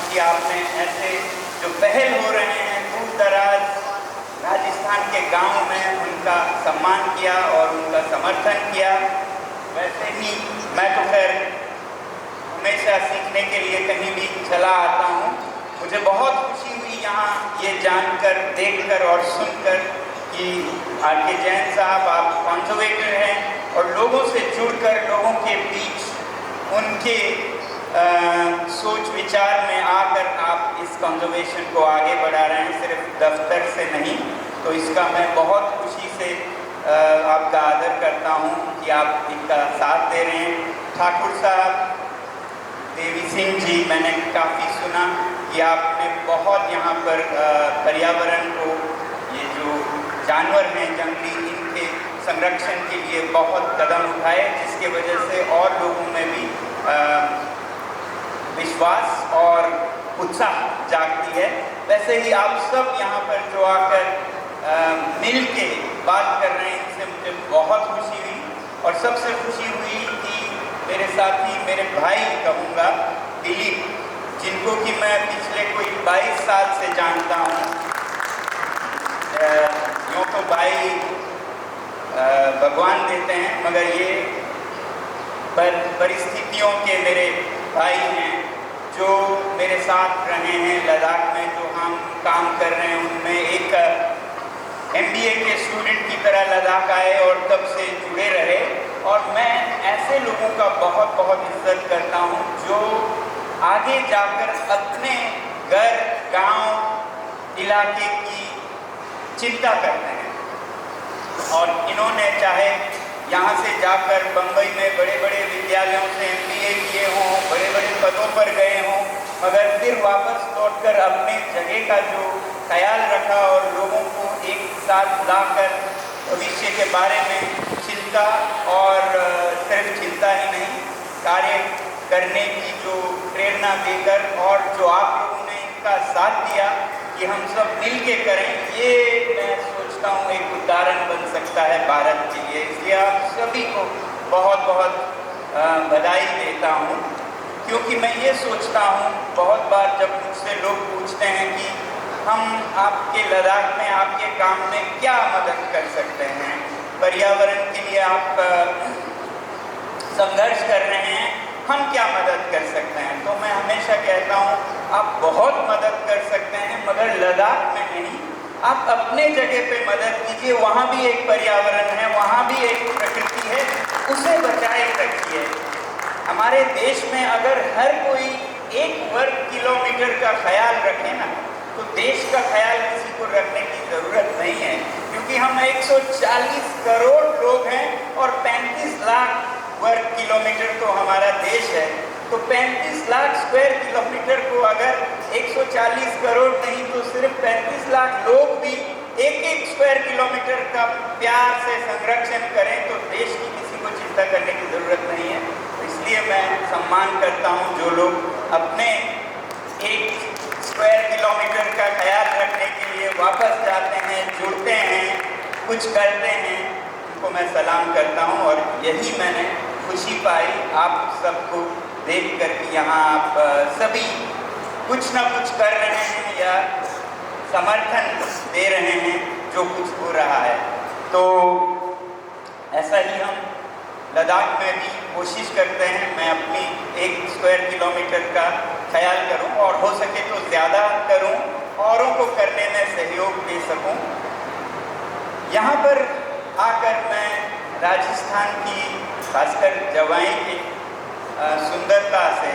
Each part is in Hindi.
कि आपने ऐसे जो पहल हो रहे हैं दूर दराज राजस्थान के गांव में उनका सम्मान किया और उनका समर्थन किया। वैसे ही मैं तो खैर हमेशा सीखने के लिए कहीं भी चला आता हूँ। मुझे बहुत खुशी हुई यहाँ ये जानकर, देखकर और सुनकर कि आर.के. जैन साहब आप कॉन्जर्वेटर हैं और लोगों से जुड़कर लोगों के बीच उनके सोच विचार में आकर आप इस कंजर्वेशन को आगे बढ़ा रहे हैं, सिर्फ दफ्तर से नहीं। तो इसका मैं बहुत खुशी से आपका आदर करता हूं कि आप इनका साथ दे रहे हैं। ठाकुर साहब, देवी सिंह जी, मैंने काफ़ी सुना कि आपने बहुत यहाँ पर पर्यावरण को, ये जो जानवर हैं जंगली, इनके संरक्षण के लिए बहुत कदम उठाए, जिसके वजह से और लोगों में भी विश्वास और उत्साह जागती है। वैसे ही आप सब यहाँ पर जो आकर मिल के बात कर रहे हैं, इससे मुझे बहुत खुशी हुई। और सबसे खुशी हुई कि मेरे साथी, मेरे भाई कहूँगा, दिलीप, जिनको कि मैं पिछले कोई 22 साल से जानता हूँ। यूँ तो भाई भगवान देते हैं, मगर ये परिस्थितियों के मेरे भाई हैं जो मेरे साथ रहे हैं लद्दाख में। जो हम काम कर रहे हैं उनमें एक MBA के स्टूडेंट की तरह लद्दाख आए और तब से जुड़े रहे। और मैं ऐसे लोगों का बहुत बहुत इज्जत करता हूँ जो आगे जाकर अपने घर, गांव, इलाके की चिंता करते हैं। और इन्होंने चाहे यहाँ से जाकर बम्बई में बड़े बड़े विद्यालयों से MBA किए हों, बड़े बड़े पदों पर गए हों, मगर फिर वापस लौटकर अपने जगह का जो ख्याल रखा और लोगों को एक साथ लाकर भविष्य के बारे में चिंता, और सिर्फ चिंता ही नहीं, कार्य करने की जो प्रेरणा देकर, और जो आप लोगों ने इनका साथ दिया कि हम सब मिल के करें, ये मैं सोचता हूँ एक उदाहरण बन सकता है भारत के लिए। इसलिए आप सभी को बहुत बहुत बधाई देता हूँ, क्योंकि मैं ये सोचता हूँ, बहुत बार जब मुझसे लोग पूछते हैं कि हम आपके लद्दाख में, आपके काम में क्या मदद कर सकते हैं, पर्यावरण के लिए आप संघर्ष कर रहे हैं, हम क्या मदद कर सकते हैं, तो मैं हमेशा कहता हूँ आप बहुत मदद कर सकते हैं, मगर लद्दाख में नहीं, आप अपने जगह पे मदद कीजिए। वहाँ भी एक पर्यावरण है, वहाँ भी एक प्रकृति है, उसे बचाए रखिए। हमारे देश में अगर हर कोई 1 वर्ग किलोमीटर का ख्याल रखे ना, तो देश का ख्याल किसी को रखने की ज़रूरत नहीं है, क्योंकि हम 140 करोड़ लोग हैं और 35 लाख वर्ग किलोमीटर तो हमारा देश है। तो 35 लाख स्क्वायर किलोमीटर को अगर 140 करोड़ नहीं तो सिर्फ 35 लाख लोग भी 1-1 स्क्वायर किलोमीटर का प्यार से संरक्षण करें, तो देश की किसी को चिंता करने की ज़रूरत नहीं है। तो इसलिए मैं सम्मान करता हूँ जो लोग अपने 1 स्क्वायर किलोमीटर का ख्याल रखने के लिए वापस जाते हैं, जुड़ते हैं, कुछ करते हैं, उनको मैं सलाम करता हूँ। और यही मैंने खुशी पाई आप सबको देख कर कि यहाँ आप सभी कुछ ना कुछ कर रहे हैं या समर्थन दे रहे हैं जो कुछ हो रहा है। तो ऐसा ही हम लद्दाख में भी कोशिश करते हैं। मैं अपनी 1 स्क्वायर किलोमीटर का ख्याल करूं और हो सके तो ज़्यादा करूं, औरों को करने में सहयोग दे सकूं। यहाँ पर आकर मैं राजस्थान की, खासकर जवाई की सुंदरता से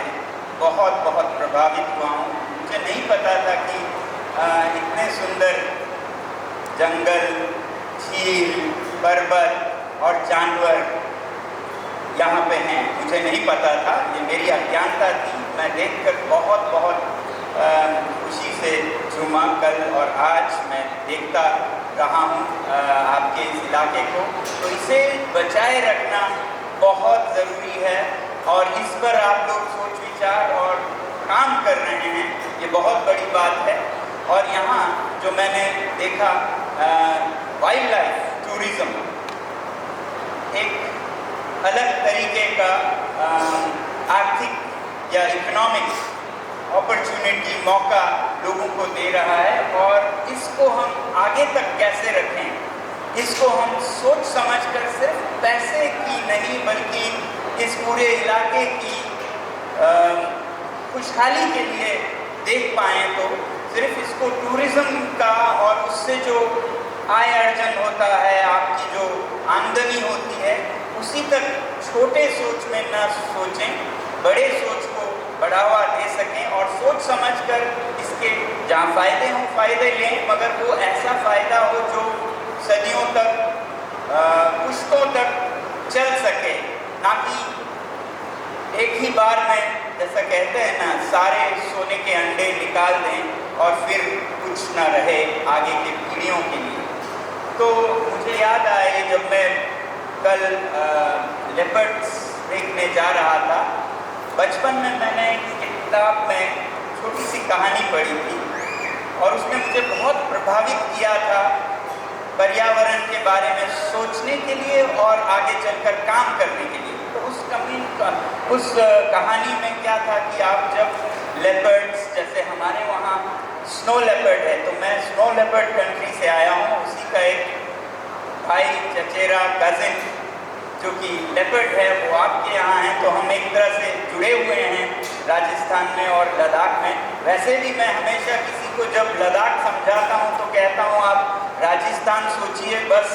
बहुत बहुत प्रभावित हुआ हूँ। मुझे नहीं पता था कि इतने सुंदर जंगल, झील, पर्वत और जानवर यहाँ पे हैं, मुझे नहीं पता था, ये मेरी अज्ञानता थी। मैं देखकर बहुत बहुत खुशी से झूमा कल और आज मैं देखता रहा हूँ आपके इस इलाके को। तो इसे बचाए रखना बहुत ज़रूरी है और इस पर आप लोग सोच विचार और काम कर रहे हैं, ये बहुत बड़ी बात है। और यहाँ जो मैंने देखा वाइल्ड लाइफ टूरिज़्म एक अलग तरीके का आर्थिक या इकोनॉमिक अपॉर्चुनिटी अपॉर्चुनिटी, मौका लोगों को दे रहा है, और इसको हम आगे तक कैसे रखें, इसको हम सोच समझकर सिर्फ पैसे की नहीं बल्कि इस पूरे इलाके की खुशहाली के लिए देख पाएँ, तो सिर्फ इसको टूरिज़्म का और उससे जो आय अर्जन होता है, आपकी जो आमदनी होती है, उसी तक छोटे सोच में ना सोचें, बड़े सोच को बढ़ावा दे सकें और सोच समझकर इसके जहाँ फ़ायदे हों फ़ायदे लें, मगर वो ऐसा फ़ायदा हो जो सदियों तक, पुश्तों तक चल सके, ना कि एक ही बार में, जैसा कहते हैं ना, सारे सोने के अंडे निकाल दें और फिर कुछ ना रहे आगे की पीढ़ियों के लिए। तो मुझे याद आए जब मैं कल लेपर्ड्स देखने जा रहा था, बचपन में मैंने एक किताब में छोटी सी कहानी पढ़ी थी और उसने मुझे बहुत प्रभावित किया था पर्यावरण के बारे में सोचने के लिए और आगे चलकर काम करने के लिए। तो उस कहानी में क्या था कि आप जब लेपर्ड्स, जैसे हमारे वहाँ स्नो लेपर्ड है, तो मैं स्नो लेपर्ड कंट्री से आया हूँ, उसी का एक भाई, चचेरा, कज़िन जो कि लेपर्ड है, वो आपके यहाँ हैं, तो हम एक तरह से जुड़े हुए हैं राजस्थान में और लद्दाख में। वैसे भी मैं हमेशा किसी को जब लद्दाख समझाता हूँ तो कहता हूँ आप राजस्थान सोचिए, बस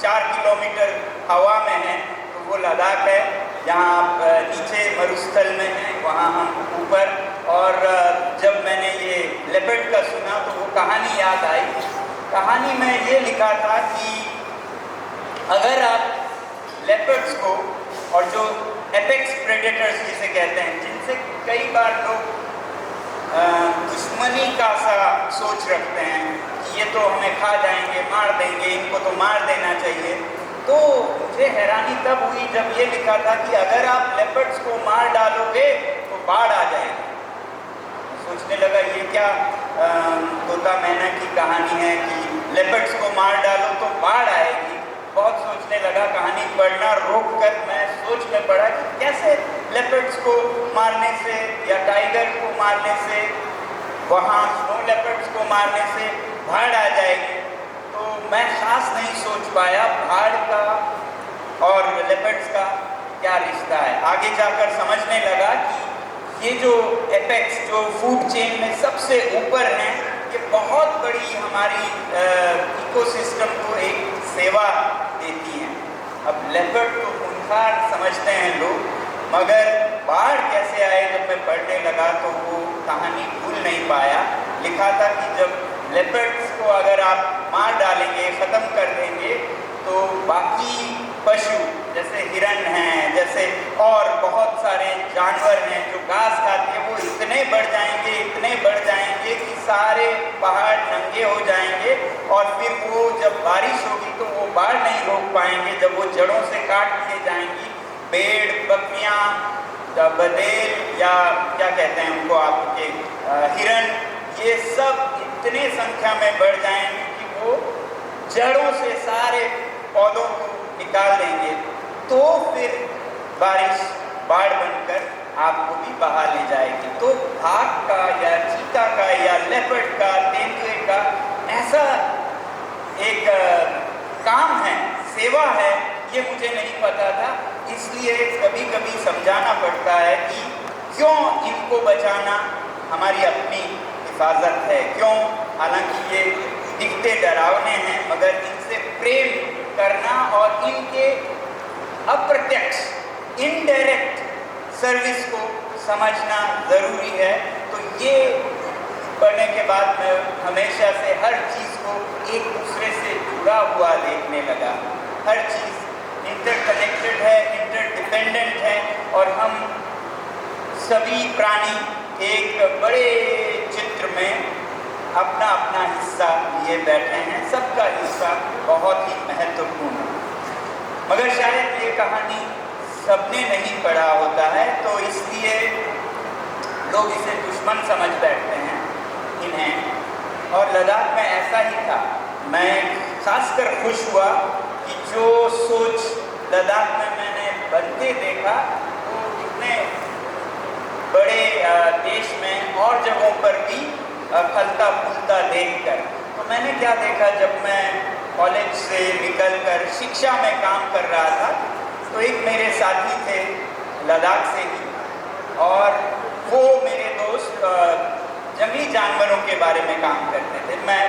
4 किलोमीटर हवा में है तो वो लद्दाख है, जहाँ आप नीचे मरुस्थल में हैं, वहाँ हम ऊपर। और जब मैंने ये लेपर्ड का सुना तो वो कहानी याद आई। कहानी में ये लिखा था कि अगर आप लेपर्ड्स को, और जो एपेक्स प्रेडेटर्स जिसे कहते हैं, जिनसे कई बार लोग दुश्मनी का सा सोच रखते हैं कि ये तो हमें खा जाएंगे, मार देंगे, इनको तो मार देना चाहिए, तो मुझे हैरानी तब हुई जब ये लिखा था कि अगर आप लेपर्ड्स को मार डालोगे तो बाढ़ आ जाएगी। सोचने लगा ये क्या तोता मैना की कहानी है कि लेपर्ड्स को मार डालो तो बाढ़ आएगी। बहुत सोचने लगा, कहानी पढ़ना रोक कर मैं सोच में पड़ा कि कैसे लेपर्ड्स को मारने से या टाइगर को मारने से, वहाँ स्नो लेपर्ड्स को मारने से बाढ़ आ जाएगी। तो मैं खास नहीं सोच पाया बाढ़ का और लेपर्ड्स का क्या रिश्ता है। आगे जाकर समझने लगा कि ये जो एपेक्स, जो फूड चेन में सबसे ऊपर हैं, ये बहुत बड़ी हमारी इकोसिस्टम को एक सेवा देती हैं। अब लेपर्ड तो खूंखार समझते हैं लोग, मगर बाढ़ कैसे आए जब मैं पढ़ने लगा तो वो कहानी भूल नहीं पाया। लिखा था कि जब लेपर्ड्स को अगर आप मार डालेंगे, ख़त्म कर देंगे, तो बाकी पशु जैसे हिरण हैं, जैसे और बहुत सारे जानवर हैं जो घास खाते हैं, वो इतने बढ़ जाएंगे कि सारे पहाड़ नंगे हो जाएंगे और फिर वो जब बारिश होगी तो वो बाढ़ नहीं रोक पाएंगे। जब वो जड़ों से काट दिए जाएंगी, पेड़, बकरियाँ, बदेल या क्या कहते हैं उनको आपके हिरण, ये सब इतने संख्या में बढ़ जाएंगे कि वो जड़ों से सारे पौधों को निकाल देंगे, तो फिर बारिश बाढ़ बनकर आपको भी बहा ले जाएगी। तो भाग का या चीता का या लेपर्ड का, तेंदुए का ऐसा एक काम है, सेवा है, ये मुझे नहीं पता था। इसलिए कभी कभी समझाना पड़ता है कि क्यों इनको बचाना हमारी अपनी हिफाजत है, क्यों, हालांकि ये दिखते डरावने हैं, मगर इनसे प्रेम करना और इनके अप्रत्यक्ष, इनडायरेक्ट सर्विस को समझना ज़रूरी है। तो ये पढ़ने के बाद मैं हमेशा से हर चीज़ को एक दूसरे से जुड़ा हुआ देखने लगा। हर चीज़ इंटरकनेक्टेड है, इंटरडिपेंडेंट है, और हम सभी प्राणी एक बड़े चित्र में अपना अपना हिस्सा लिए बैठे हैं। सबका हिस्सा बहुत ही महत्वपूर्ण है, मगर शायद ये कहानी सबने नहीं पढ़ा होता है, तो इसलिए लोग इसे दुश्मन समझ बैठते हैं इन्हें। और लद्दाख में ऐसा ही था। मैं खासकर खुश हुआ कि जो सोच लद्दाख में मैंने बनते देखा, वो इतने बड़े देश में और जगहों पर भी फलता फूलता देखकर। तो मैंने क्या देखा, जब मैं कॉलेज से निकलकर शिक्षा में काम कर रहा था तो एक मेरे साथी थे लद्दाख से ही, और वो मेरे दोस्त जंगली जानवरों के बारे में काम करते थे, मैं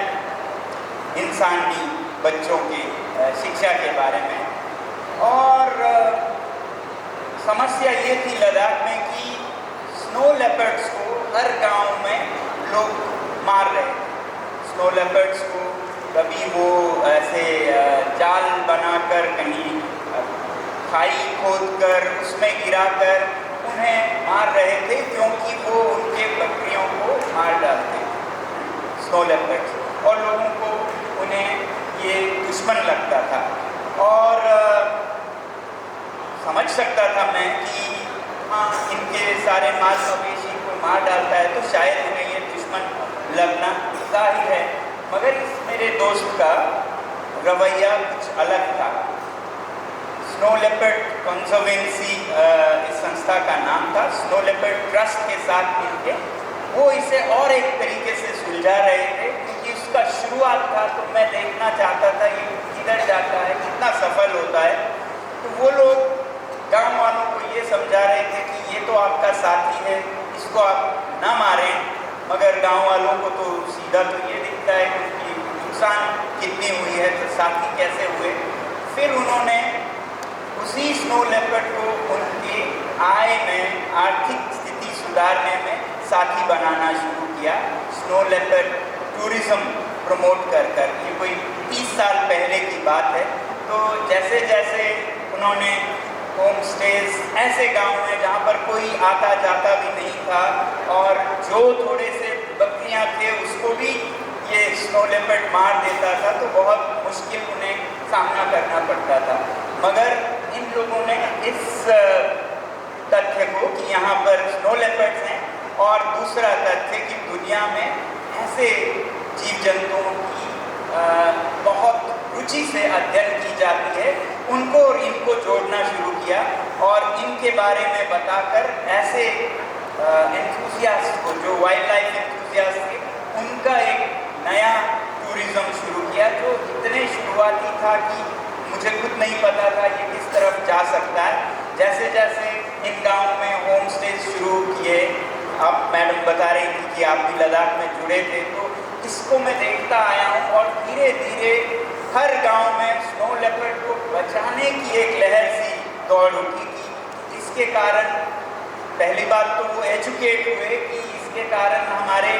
इंसानी बच्चों की शिक्षा के बारे में। और समस्या ये थी लद्दाख में कि स्नो लेपर्ड्स को हर गांव में लोग मार रहे थे। स्नो लेपर्ड्स को कभी वो ऐसे जाल बनाकर कहीं खाई खोदकर उसमें गिराकर उन्हें मार रहे थे, क्योंकि वो उनके बकरियों को मार डालते थे स्नो लेपर्ड्स, और लोगों को उन्हें ये दुश्मन लगता था। और समझ सकता था मैं कि हाँ, इनके सारे मांस मवेशी को मार डालता है तो शायद उन्हें ये दुश्मन लगना जाहिर है, मगर इस मेरे दोस्त का रवैया कुछ अलग था। स्नो लेपर्ड कंजर्वेंसी इस संस्था का नाम था, स्नो लेपर्ड ट्रस्ट के साथ मिलकर वो इसे और एक तरीके से सुलझा रहे थे, क्योंकि उसका शुरुआत था तो मैं देखना चाहता था ये किधर जाता है, कितना सफल होता है। तो वो लोग गांव वालों को ये समझा रहे थे कि ये तो आपका साथी है, इसको आप ना मारें, मगर गांव वालों को तो सीधा तो ये दिखता है कि उनकी नुकसान कितनी हुई है, तो साथी कैसे हुए। फिर उन्होंने उसी स्नो लेपर्ड को उनकी आय में, आर्थिक स्थिति सुधारने में साथी बनाना शुरू किया, स्नो लेपर्ड टूरिज्म प्रमोट कर कर। ये कोई 30 साल पहले की बात है। तो जैसे जैसे उन्होंने होम स्टेज ऐसे गांव में जहाँ पर कोई आता जाता भी नहीं था, और जो थोड़े से बकरियाँ थे उसको भी ये स्नो लेपर्ड मार देता था, तो बहुत मुश्किल उन्हें सामना करना पड़ता था। मगर इन लोगों ने इस तथ्य को कि यहाँ पर स्नो लेपर्ड्स हैं, और दूसरा तथ्य कि दुनिया में ऐसे जीव जंतुओं की बहुत रुचि से अध्ययन की जाती है, उनको और इनको जोड़ना शुरू किया, और इनके बारे में बताकर ऐसे एंथुसियास्ट को, जो वाइल्ड लाइफ एंथुसियास्ट थे, उनका एक नया टूरिज्म शुरू किया, जो इतने शुरुआती था कि मुझे खुद नहीं पता था ये किस तरफ जा सकता है। जैसे जैसे इन गाँव में होम स्टे शुरू किए, आप मैडम बता रही थी कि आप भी लद्दाख में जुड़े थे, तो इसको मैं देखता आया हूँ, और धीरे धीरे हर गांव में स्नो लेपर्ड को बचाने की एक लहर सी दौड़ उठी थी। इसके कारण पहली बात तो वो एजुकेट हुए कि इसके कारण हमारे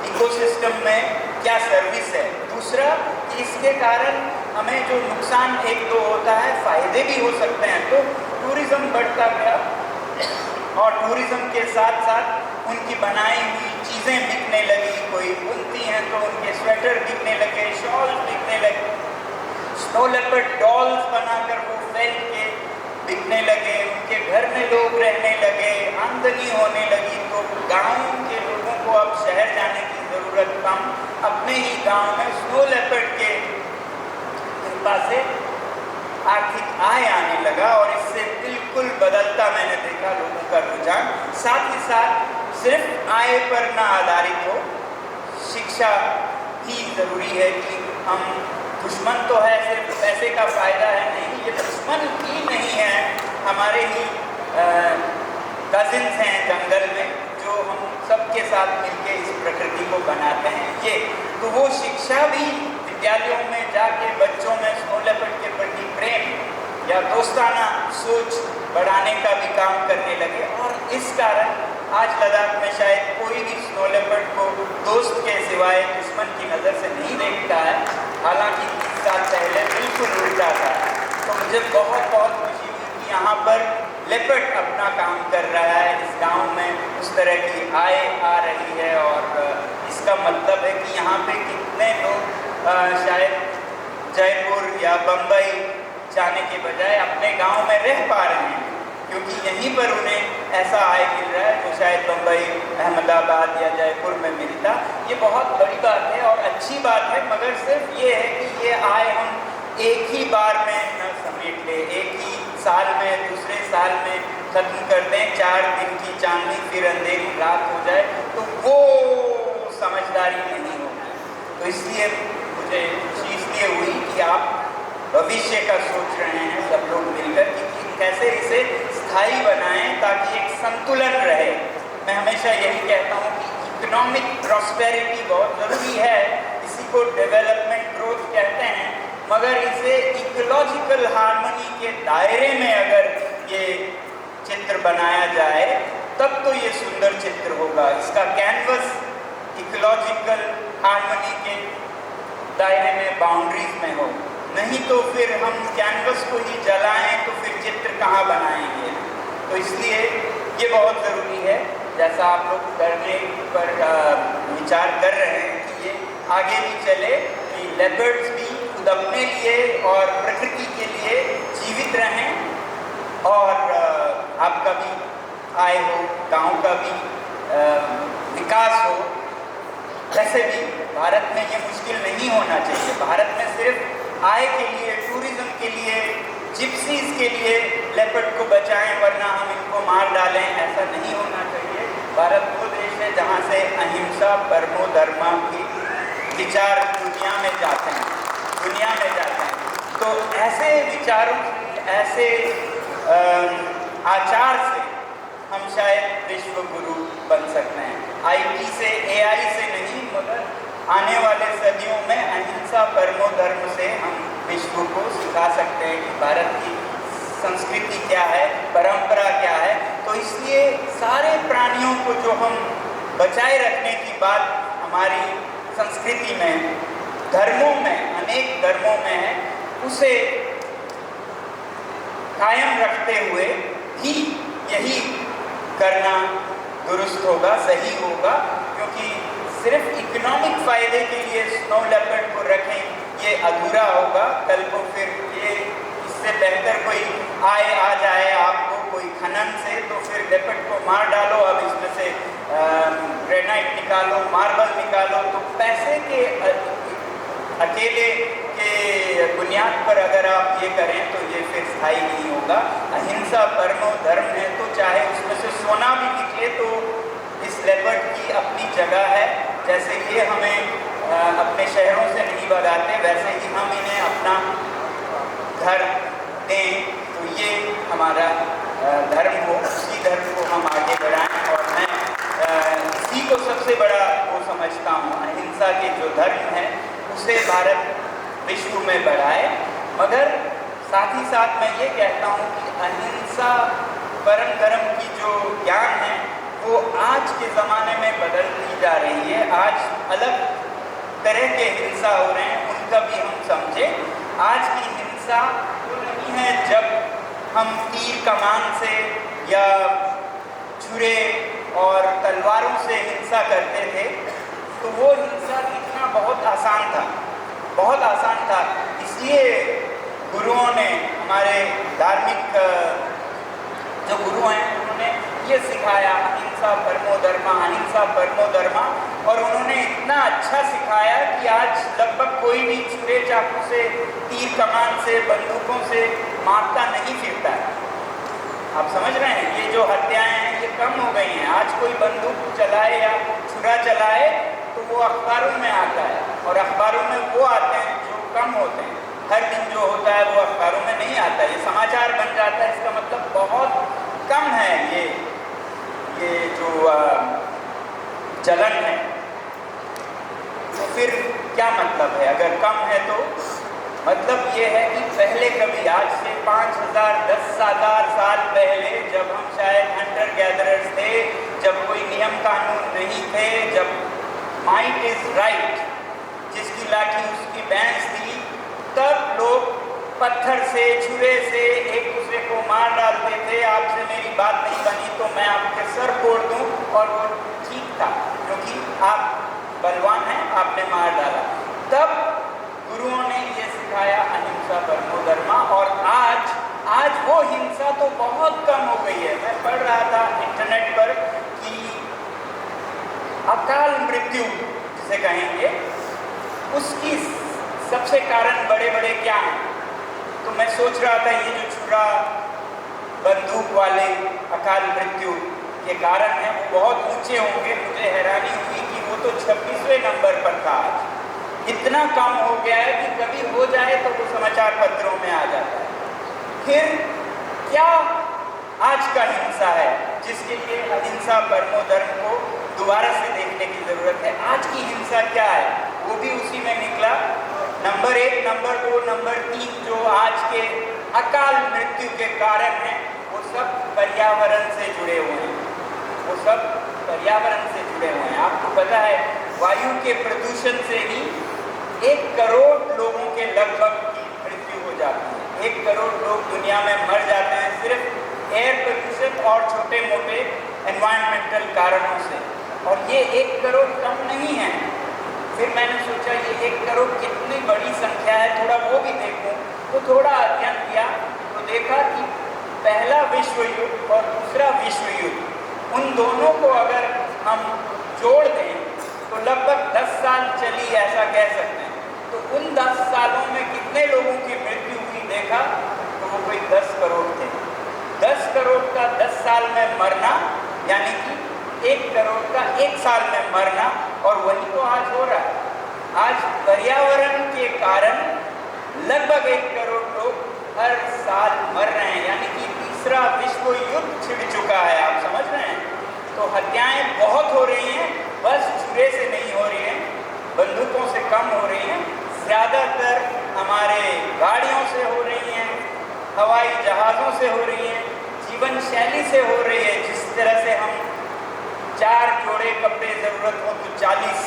इकोसिस्टम में क्या सर्विस है, दूसरा कि इसके कारण हमें जो नुकसान एक दो होता है, फायदे भी हो सकते हैं। तो टूरिज्म बढ़ता गया, और टूरिज्म के साथ साथ उनकी बनाई हुई चीज़ें बिकने लगी, कोई बुनती हैं तो उनके स्वेटर बिकने लगे, शॉल बिकने लगे, स्नो लेपर्ड डॉल्स बनाकर वो फैल के बिकने लगे, उनके घर में लोग रहने लगे, आमदनी होने लगी। तो गाँव के लोगों को अब शहर जाने की ज़रूरत कम, अपने ही गाँव में स्नो लेपर्ड के कृपा से आर्थिक आय आने लगा, और इससे बिल्कुल बदलता मैंने देखा लोगों का रुझान। साथ ही साथ सिर्फ आय पर ना आधारित हो, शिक्षा भी ज़रूरी है कि हम, दुश्मन तो है सिर्फ पैसे का फ़ायदा है, नहीं, ये दुश्मन ही नहीं है, हमारे ही कजिन्स हैं जंगल में, जो हम सबके साथ मिलके इस प्रकृति को बनाते हैं। ये तो वो शिक्षा भी विद्यालयों में जाके बच्चों में स्नो लेपर्ड के प्रति प्रेम या दोस्ताना सोच बढ़ाने का भी काम करने लगे, और इस कारण आज लद्दाख में शायद कोई भी स्नो लेपर्ड को दोस्त के सिवाय दुश्मन की नज़र से नहीं देखता है, हालांकि 30 साल पहले बिल्कुल उल्टा था। तो मुझे बहुत बहुत खुशी हुई कि यहाँ पर लेपर्ड अपना काम कर रहा है, इस गांव में उस तरह की आय आ रही है, और इसका मतलब है कि यहाँ पे कितने लोग शायद जयपुर या बम्बई जाने के बजाय अपने गांव में रह पा रहे हैं, क्योंकि यहीं पर उन्हें ऐसा आय मिल रहा है जो शायद बम्बई, अहमदाबाद या जयपुर में मिलता। ये बहुत बड़ी बात है और अच्छी बात है, मगर सिर्फ ये है कि ये आय हम एक ही बार में न समेट ले, एक ही साल में, दूसरे साल में खत्म कर दें, 4 दिन की चांदनी फिर अंधेरी रात हो जाए, तो वो समझदारी नहीं होगी। तो इसलिए मुझे खुशी इसलिए हुई कि आप भविष्य का सोच रहे हैं सब लोग मिलकर कि कैसे इसे स्थायी बनाएं ताकि एक संतुलन रहे। मैं हमेशा यही कहता हूँ कि इकोनॉमिक प्रॉस्पेरिटी बहुत ज़रूरी है, इसी को डेवलपमेंट ग्रोथ कहते हैं, मगर इसे इकोलॉजिकल हार्मनी के दायरे में अगर ये चित्र बनाया जाए तब तो ये सुंदर चित्र होगा। इसका कैनवस इकोलॉजिकल हार्मनी के दायरे में, बाउंड्रीज में हो, नहीं तो फिर हम कैनवस को ही जलाएं तो फिर चित्र कहाँ बनाएंगे। तो इसलिए ये बहुत ज़रूरी है, जैसा आप लोग करने पर विचार कर रहे हैं कि ये आगे भी चले, कि लेपर्ड्स भी खुद अपने लिए और प्रकृति के लिए जीवित रहें और आपका भी आय हो, गांव का भी विकास हो। वैसे भी भारत में ये मुश्किल नहीं होना चाहिए। भारत में सिर्फ आय के लिए, टूरिज्म के लिए, जिप्सीज के लिए लेपर्ड को बचाएं वरना हम इनको मार डालें, ऐसा नहीं होना चाहिए। भारत वो देश है जहाँ से अहिंसा परमो धर्मा की विचार दुनिया में जाते हैं। तो ऐसे विचारों, ऐसे आचार से हम शायद विश्व गुरु बन सकते हैं। IT से, AI से नहीं, मगर आने वाले सदियों में अहिंसा परमो धर्म से हम विश्व को सिखा सकते हैं कि भारत की संस्कृति क्या है, परंपरा क्या है। तो इसलिए सारे प्राणियों को जो हम बचाए रखने की बात हमारी संस्कृति में, धर्मों में, अनेक धर्मों में है, उसे कायम रखते हुए ही यही करना दुरुस्त होगा, सही होगा। क्योंकि सिर्फ इकोनॉमिक फ़ायदे के लिए स्नो लेपर्ड को रखें ये अधूरा होगा। कल को फिर ये इससे बेहतर कोई आय आ जाए आपको कोई खनन से, तो फिर लेपर्ड को मार डालो, अब इसमें से ग्रेनाइट निकालो, मार्बल निकालो। तो पैसे के अकेले के बुनियाद पर अगर आप ये करें तो ये फिर स्थायी नहीं होगा। अहिंसा परमो धर्म है, तो चाहे उसमें से सोना भी निकले तो इस लेपर्ड की अपनी जगह है। जैसे ये हमें अपने शहरों से नहीं भगाते, वैसे ही हम इन्हें अपना घर दें तो ये हमारा धर्म हो, उसी धर्म को हम आगे बढ़ाएं। और मैं इसी को सबसे बड़ा वो समझता हूँ, अहिंसा के जो धर्म है उसे भारत विश्व में बढ़ाए। मगर साथ ही साथ मैं ये कहता हूँ कि अहिंसा परम धर्म की जो ज्ञान है वो आज के ज़माने में बदलती जा रही है। आज अलग तरह के हिंसा हो रहे हैं, उनका भी हम समझें। आज की हिंसा वो नहीं है जब हम तीर कमान से या छुरे और तलवारों से हिंसा करते थे, तो वो हिंसा दिखना बहुत आसान था, बहुत आसान था। इसलिए गुरुओं ने, हमारे धार्मिक जो गुरु हैं, उन्होंने ये सिखाया अहिंसा परमो धर्मा, अहिंसा परमो धर्मा। और उन्होंने इतना अच्छा सिखाया कि आज लगभग कोई भी छुरे चाकू से, तीर कमान से, बंदूकों से मारता नहीं फिरता है। आप समझ रहे हैं, ये जो हत्याएं हैं ये कम हो गई हैं। आज कोई बंदूक चलाए या छुरा चलाए तो वो अखबारों में आता है, और अखबारों में वो आते हैं जो कम होते हैं। हर दिन जो होता है वो अखबारों में नहीं आता, ये समाचार बन जाता है। इसका मतलब बहुत कम है ये जो चलन है। तो फिर क्या मतलब है? अगर कम है तो मतलब ये है कि पहले कभी, आज से 5000 10,000 साल पहले, जब हम शायद हंटर गैदरर्स थे, जब कोई नियम कानून नहीं थे, जब माइट इज राइट, जिसकी लाठी उसकी भैंस थी, तब लोग पत्थर से, छुरे से एक दूसरे को मार डालते थे। आपसे मेरी बात नहीं बनी तो मैं आपके सर फोड़ दूं, और वो ठीक था क्योंकि आप बलवान हैं, आपने मार डाला। तब गुरुओं ने ये सिखाया अहिंसा परमो धर्मा। और आज वो हिंसा तो बहुत कम हो गई है। मैं पढ़ रहा था इंटरनेट पर कि अकाल मृत्यु जिसे कहेंगे, उसकी सबसे कारण बड़े बड़े क्या हैं। तो मैं सोच रहा था ये जो छुरा बंदूक वाले अकाल मृत्यु के कारण हैं वो बहुत ऊंचे होंगे। मुझे हैरानी हुई कि वो तो 26वें नंबर पर था आज। इतना कम हो गया है कि कभी हो जाए तो वो समाचार पत्रों में आ जाता है। फिर क्या आज का हिंसा है जिसके लिए अहिंसा परमो धर्म को दोबारा से देखने की जरूरत है। आज की हिंसा क्या है वो भी उसी में निकला। नंबर 1, नंबर 2, नंबर 3 जो आज के अकाल मृत्यु के कारण हैं वो सब पर्यावरण से जुड़े हुए हैं। वो सब पर्यावरण से जुड़े हुए हैं। आपको पता है वायु के प्रदूषण से ही 1 करोड़ लोगों के लगभग की मृत्यु हो जाती है। 1 करोड़ लोग दुनिया में मर जाते हैं सिर्फ एयर पोल्यूशन और छोटे मोटे एनवायरमेंटल कारणों से। और ये 1 करोड़ कम नहीं है। फिर मैंने सोचा ये 1 करोड़ कितनी बड़ी संख्या है, थोड़ा वो भी देखूं। तो थोड़ा अध्ययन किया तो देखा कि पहला विश्व युद्ध और दूसरा विश्व युद्ध उन दोनों को अगर हम जोड़ दें तो लगभग 10 साल चली ऐसा कह सकते हैं। तो उन 10 सालों में कितने लोगों की मृत्यु हुई देखा तो वो कोई 10 करोड़ थे। 10 करोड़ का 10 साल में मरना यानी कि 1 करोड़ का 1 साल में मरना। और वही तो आज हो रहा है। आज पर्यावरण के कारण लगभग 1 करोड़ लोग हर साल मर रहे हैं, यानी कि तीसरा विश्व युद्ध छिड़ चुका है। आप समझ रहे हैं? तो हत्याएं बहुत हो रही हैं, बस छुरे से नहीं हो रही हैं, बंदूकों से कम हो रही हैं, ज़्यादातर हमारे गाड़ियों से हो रही हैं, हवाई जहाज़ों से हो रही हैं, जीवन शैली से हो रही है। जिस तरह से हम 4 जोड़े कपड़े ज़रूरत हो तो 40,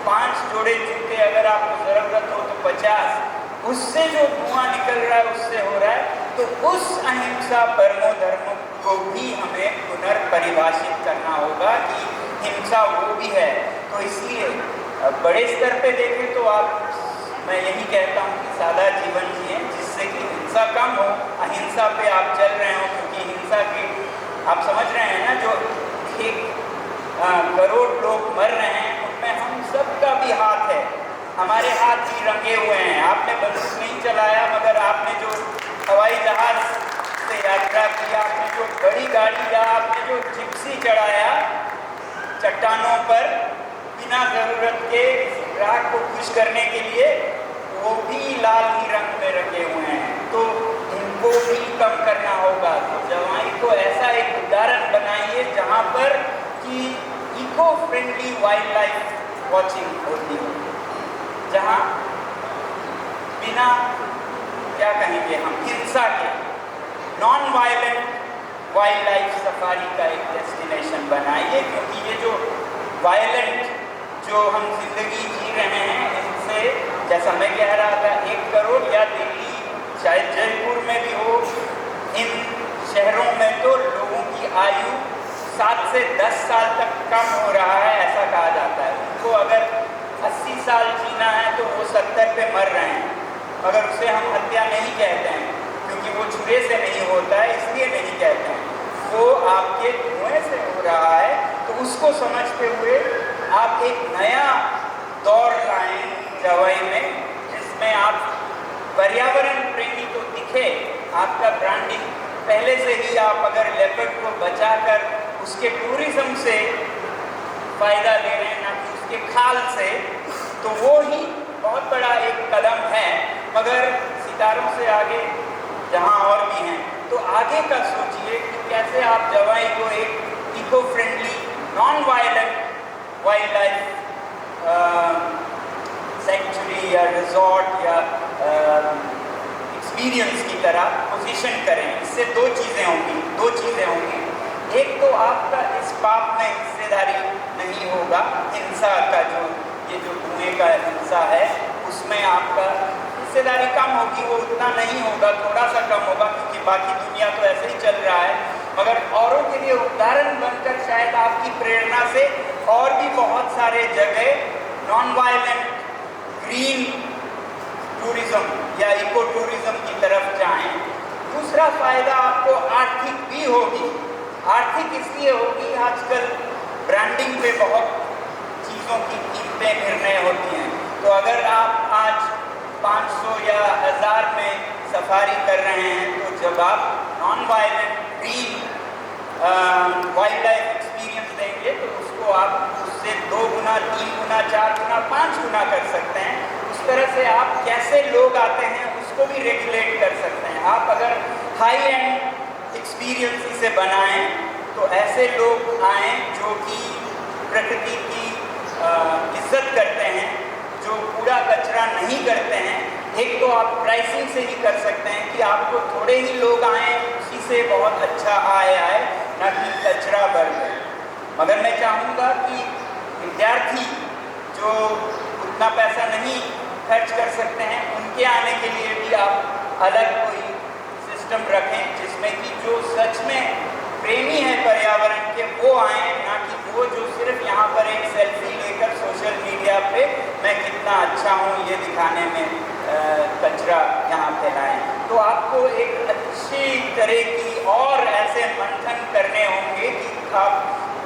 5 जोड़े जूते अगर आपको ज़रूरत हो तो 50, उससे जो धुआं निकल रहा है उससे हो रहा है। तो उस अहिंसा परमो धर्म को भी हमें पुनर्परिभाषित करना होगा कि हिंसा वो भी है। तो इसलिए बड़े स्तर पे देखें तो मैं यही कहता हूँ कि सादा जीवन जिए जिससे कि हिंसा कम हो। अहिंसा पे आप चल रहे हो क्योंकि हिंसा की आप समझ रहे हैं ना, जो 1 करोड़ लोग मर रहे हैं उनमें हम सबका भी हाथ है। हमारे हाथ भी रंगे हुए हैं। आपने बंदूक नहीं चलाया मगर आपने जो हवाई जहाज से यात्रा की, आपने जो बड़ी गाड़ी या आपने जो जिप्सी चढ़ाया चट्टानों पर बिना ज़रूरत के ग्राहक को खुश करने के लिए, वो भी लाल ही रंग में रंगे हुए हैं। तो इनको भी कम करना होगा। तो जवाई को ऐसा एक उदाहरण बनाइए जहाँ पर कि eco friendly wildlife watching होती हो, जहाँ बिना क्या कहेंगे हम हिंसा के non violent wildlife safari का एक डेस्टिनेशन बनाइए। क्योंकि ये जो वायलेंट जो हम जिंदगी जी रहे हैं इनसे, जैसा मैं कह रहा था, 1 करोड़ या दिल्ली शायद जयपुर में भी हो, इन शहरों में तो लोगों की आयु 7 से 10 साल तक कम हो रहा है ऐसा कहा जाता है। उनको अगर 80 साल जीना है तो वो 70 पे मर रहे हैं, मगर उसे हम हत्या नहीं कहते हैं क्योंकि वो छुरे से नहीं होता है, इसलिए नहीं कहते हैं, वो आपके धुएं से हो रहा है। तो उसको समझते हुए आप एक नया दौर लाएं जवाई में, जिसमें आप पर्यावरण प्रेमी तो दिखे, आपका ब्रांडिंग पहले से ही आप अगर लेपर्ड को बचाकर उसके टूरिज्म से फ़ायदा ले रहे हैं ना कि उसके खाल से, तो वो ही बहुत बड़ा एक कदम है। मगर सितारों से आगे जहाँ और भी हैं, तो आगे का सोचिए कि कैसे आप जवाई को एक eco friendly non violent wildlife sanctuary या रिजॉर्ट या एक्सपीरियंस की तरह पोजीशन करें। इससे 2 चीज़ें होंगी। एक तो आपका इस पाप में हिस्सेदारी नहीं होगा। हिंसा का जो ये जो धुएं का हिंसा है उसमें आपका हिस्सेदारी कम होगी, वो उतना नहीं होगा, थोड़ा सा कम होगा क्योंकि बाकी दुनिया तो ऐसे ही चल रहा है। मगर औरों के लिए उदाहरण बनकर शायद आपकी प्रेरणा से और भी बहुत सारे जगह नॉन वायलेंट ग्रीन टूरिज्म या इको टूरिज्म की तरफ जाएं। दूसरा फ़ायदा आपको आर्थिक भी होगी। आर्थिक इसलिए होगी, आजकल ब्रांडिंग पे बहुत चीज़ों की कीमतें निर्णय होती हैं। तो अगर आप आज 500 या 1000 में सफारी कर रहे हैं, तो जब आप non violent green wild life experience देंगे तो उसको आप उससे 2 गुना, 3 गुना, 4 गुना, 5 गुना कर सकते हैं। उस तरह से आप कैसे लोग आते हैं उसको भी रेगुलेट कर सकते हैं। आप अगर हाई एंड एक्सपीरियंस इसे बनाएं तो ऐसे लोग आएँ जो कि प्रकृति की इज्जत करते हैं, जो कूड़ा कचरा नहीं करते हैं। एक तो आप प्राइसिंग से ही कर सकते हैं कि आपको थोड़े ही लोग आएँ, उसी से बहुत अच्छा आए, ना कि कचरा बढ़ जाए। मगर मैं चाहूँगा कि विद्यार्थी जो उतना पैसा नहीं खर्च कर सकते हैं, उनके आने के लिए भी आप अलग कोई सिस्टम रखें जिसमें कि जो सच में प्रेमी है पर्यावरण के वो आएँ, ना कि वो जो सिर्फ यहाँ पर एक सेल्फी लेकर सोशल मीडिया पे मैं कितना अच्छा हूँ ये दिखाने में कचरा यहाँ फैलाएं। तो आपको एक अच्छी तरह की और ऐसे मंथन करने होंगे कि आप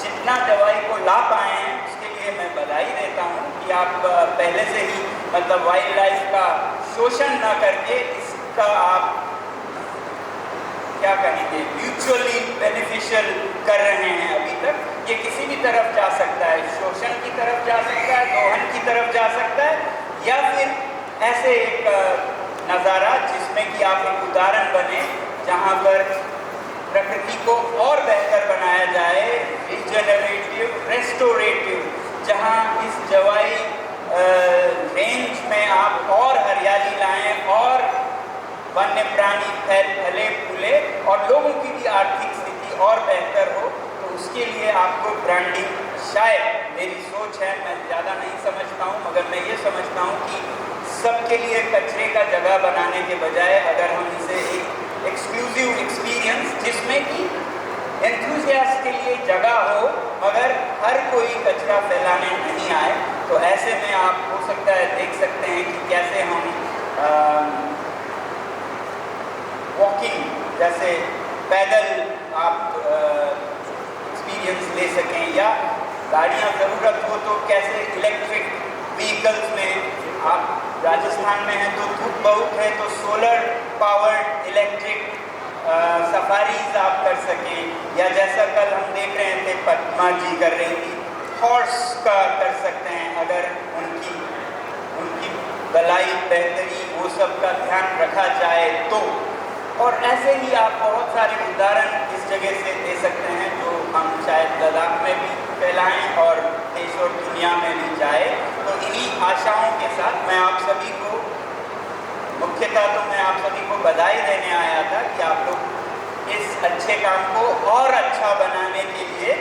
जितना दवाई को ला पाए हैं उसके लिए मैं बधाई देता हूँ कि आप पहले से ही मतलब वाइल्ड लाइफ का शोषण न करके इसका आप क्या कहेंगे म्यूचुअली बेनिफिशियल कर रहे हैं। अभी तक ये किसी भी तरफ जा सकता है, शोषण की तरफ जा सकता है, दोहन की तरफ जा सकता है, या फिर ऐसे एक नज़ारा जिसमें कि आप एक उदाहरण बने जहाँ पर प्रकृति को और बेहतर बनाया जाए, रिजनरेटिव, रेस्टोरेटिव, जहाँ इस जवाई रेंज में आप और हरियाली लाएं और वन्य प्राणी फले फूले और लोगों की भी आर्थिक स्थिति और बेहतर हो। तो उसके लिए आपको ब्रांडिंग, शायद मेरी सोच है, मैं ज़्यादा नहीं समझता हूँ, मगर मैं ये समझता हूँ कि सबके लिए कचरे का जगह बनाने के बजाय अगर हम इसे एक एक्सक्लूसिव एक्सपीरियंस जिसमें कि एंथुजियास्ट के लिए जगह हो मगर हर कोई कचरा फैलाने नहीं आए, तो ऐसे में आप हो सकता है देख सकते हैं कि कैसे हम वॉकिंग जैसे पैदल आप एक्सपीरियंस ले सकें, या गाड़ियाँ ज़रूरत हो तो कैसे इलेक्ट्रिक व्हीकल्स में आप राजस्थान में हैं तो धूप बहुत है तो सोलर पावर्ड इलेक्ट्रिक सफारीज आप कर सकें, या जैसा कल हम देख रहे थे पद्मा जी कर रही थी हॉर्स का कर सकते हैं अगर उनकी भलाई बेहतरी वो सब का ध्यान रखा जाए तो। और ऐसे ही आप बहुत सारे उदाहरण इस जगह से दे सकते हैं जो हम शायद लद्दाख में भी फैलाएं और देश और दुनिया में भी जाए। तो इन्हीं आशाओं के साथ मैं आप सभी को मुख्यतः तो मैं आप सभी को बधाई देने आया था कि आप लोग इस अच्छे काम को और अच्छा बनाने के लिए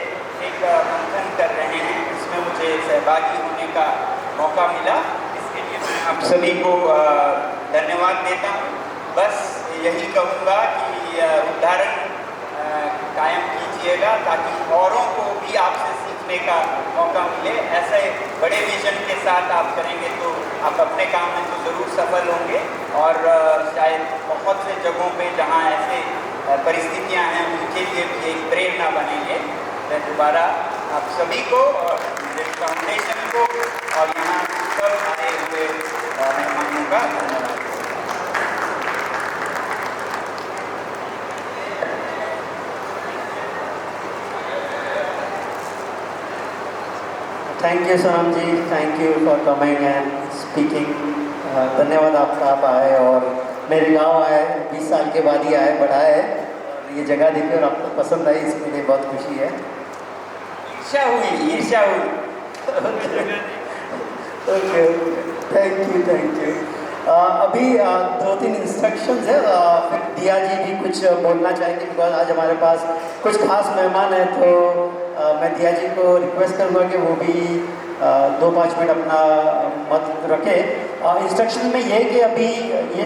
एक मंथन कर रहे हैं। इसमें मुझे सहभागी होने का मौका मिला, इसके लिए मैं आप सभी को धन्यवाद देता हूँ। बस यही कहूँगा कि उदाहरण कायम कीजिएगा ताकि औरों को भी आपसे सीखने का मौका मिले। ऐसे बड़े विजन के साथ आप करेंगे तो आप अपने काम में तो ज़रूर सफल होंगे और शायद बहुत से जगहों पे जहाँ ऐसे परिस्थितियाँ हैं उनके लिए भी एक प्रेरणा बनेंगे। मैं दोबारा आप सभी को और मेरे फाउंडेशन को और यहाँ सब आए हुए मेहमानों का धन्यवाद। Thank you Sonam ji, thank you for coming and speaking. धन्यवाद आपका, आप आए और मेरे गांव आए, 20 साल के बाद ही आए, बढ़ा है और ये जगह देखी और आपको पसंद आई, इसके लिए बहुत खुशी है। ईर्ष्या हुई ओके, थैंक यू। अभी 2-3 इंस्ट्रक्शंस है, फिर दिया जी भी कुछ बोलना चाहेंगे बिकॉज आज हमारे पास कुछ खास मेहमान हैं, तो मैं दिया जी को रिक्वेस्ट करूँगा कि वो भी 2-5 मिनट अपना मत रखें। इंस्ट्रक्शन में ये है कि अभी ये